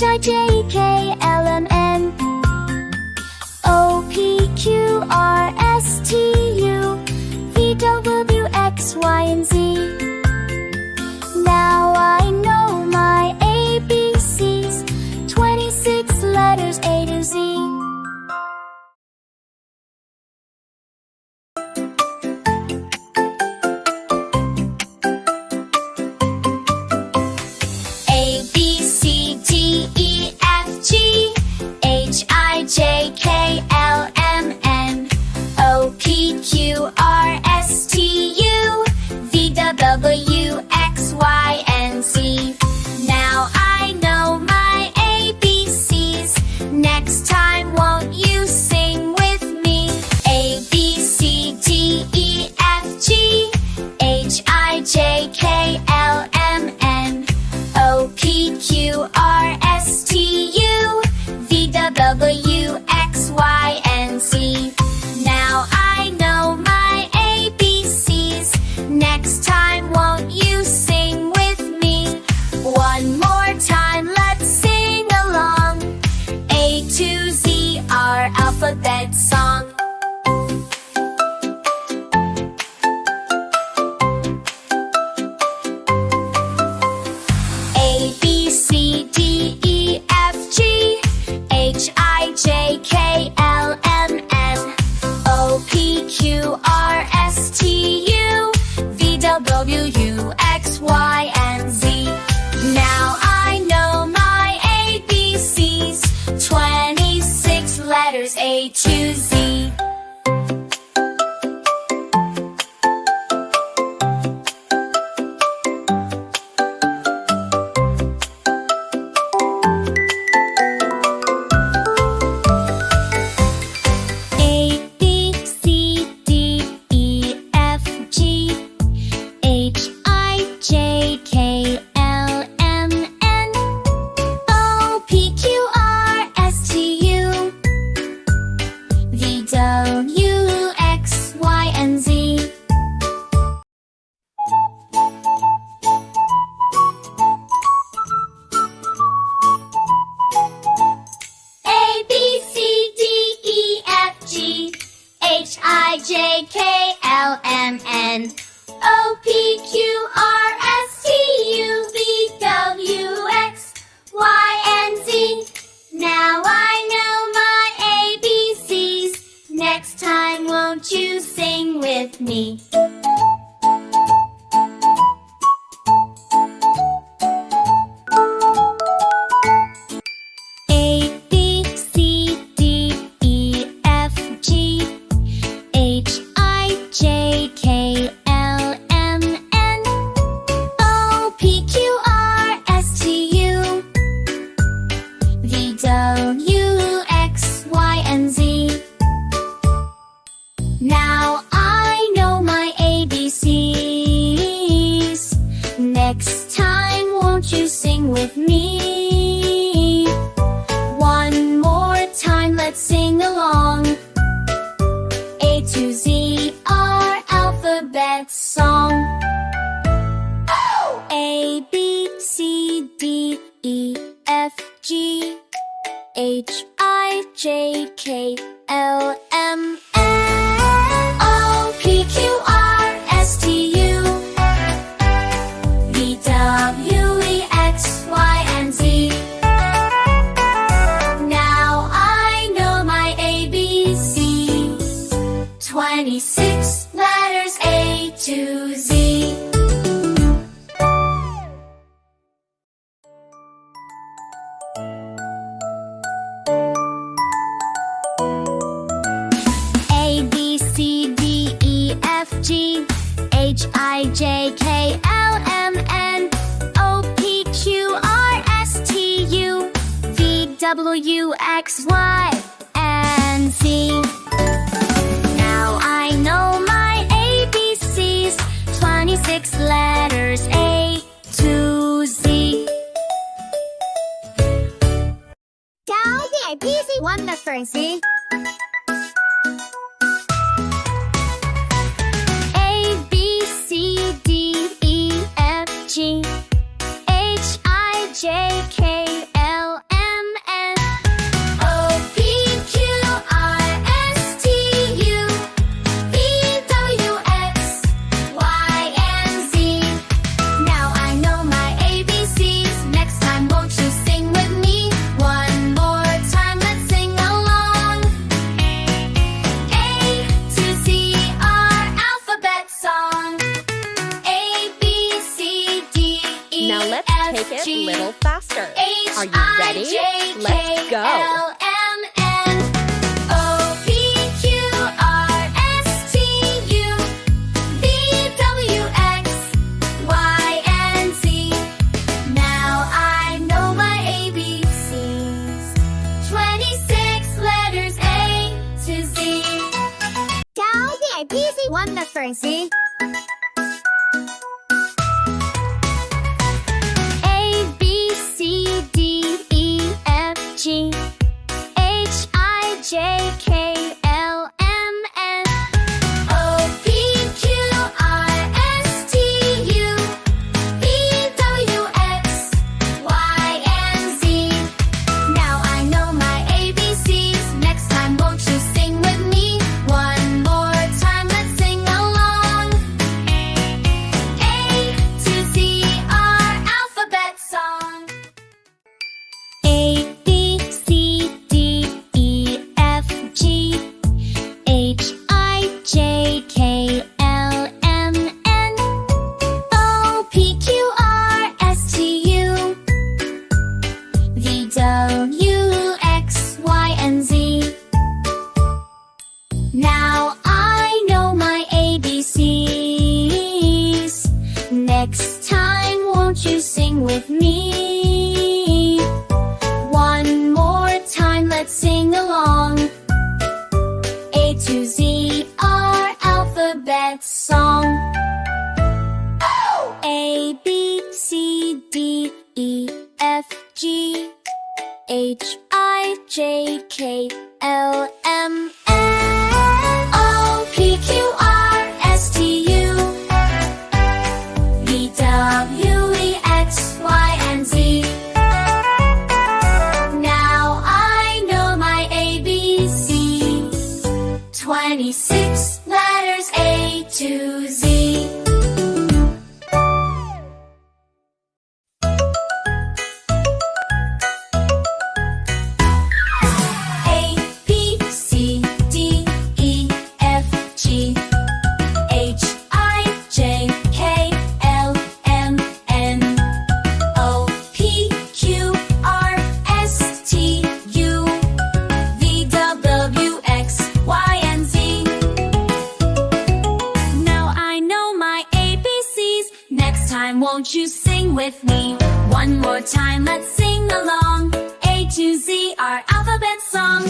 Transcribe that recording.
I, J, K, L, M, N, O, P, Q, R, S, T, U, V, W, X, Y, and Z. Now I know my ABCs, 26 letters A to Z. J, K, L, M, N, O, P, Q, R, S, T, U, V, W, X, Y, and Z. Now I know my ABCs. Next time won't you sing with me? A, B, C, D, E, F, G, H, I, J, K, L, M, N, O, P, Q, R, S, T, U, V, W, X, Y, and Z. Now I know my ABCs. Next time won't you sing with me? One more time, let's sing along. A to Z, our alphabet song. A, B, C, D, E, F, G, H, I, J, K, L, M, N, O, P, Q, R, S, T, U, V, W, X, Y, and Z. Now I know my ABCs, 26 letters A to Z. J, K, L, M, N, O, P, Q, R, S, T, U, V, W, X, Y, and Z. Now I know my ABCs. Next time won't you sing with me? Now I know my ABCs. Next time won't you sing with me? One more time, let's sing along. A to Z, our alphabet song. A, B, C, D, E, F, G, H, I, J, K, L, M, N, O, P, Q, R, S, T, U, V, W, X, Y, and Z. Now I know my ABCs. 26 letters A to Z. G, H, I, J, K, L, M, N, O, P, Q, R, S, T, U, V, W, X, Y, and Z. Now I know my ABCs, 26 letters A to Z. 搞點 PC 揾得嘗試。G, H, I, J, K, L, take it a T, little faster. H, Are you I, ready? J, Let's K, go. L, M, N, O, P, Q, R, S, T, U, V, W, X, Y, and Z. Now I know my ABCs. 26 letters A to Z. 搞点 PC One the first. A, B, C, D, E, F, G, H, I, J, K, L, M, N, O, P, Q, R, S, T, U, V, W, X, Y, and Z. Now I know my ABCs. Next time, won't you sing with me? One more time, let's sing along. A to Z, our alphabet song. A, B, C, D, E, F, G, H, I, J, K, L, M, N, O, P, Q, R, S, T, U, V, W, X, Y, and Z. Now I know my ABCs. Next time, won't you sing with me? One more time, let's sing along. A to Z, our alphabet song. A, B, C, D, E, F, G, H, I, J, K, L, M, N, O, P, Q, R, S, T, U, V, W, X, Y, and Z. Now I know my ABCs. 26 letters A to Z. A, B, C, D, E, F, G, H, I, J, K, L, M, N, O, P, Q, R, S, T, U, V, W, X, Y, and Z. Now I know my ABCs. Next time, won't you sing with me? One more time, let's sing along. A to Z, our alphabet song.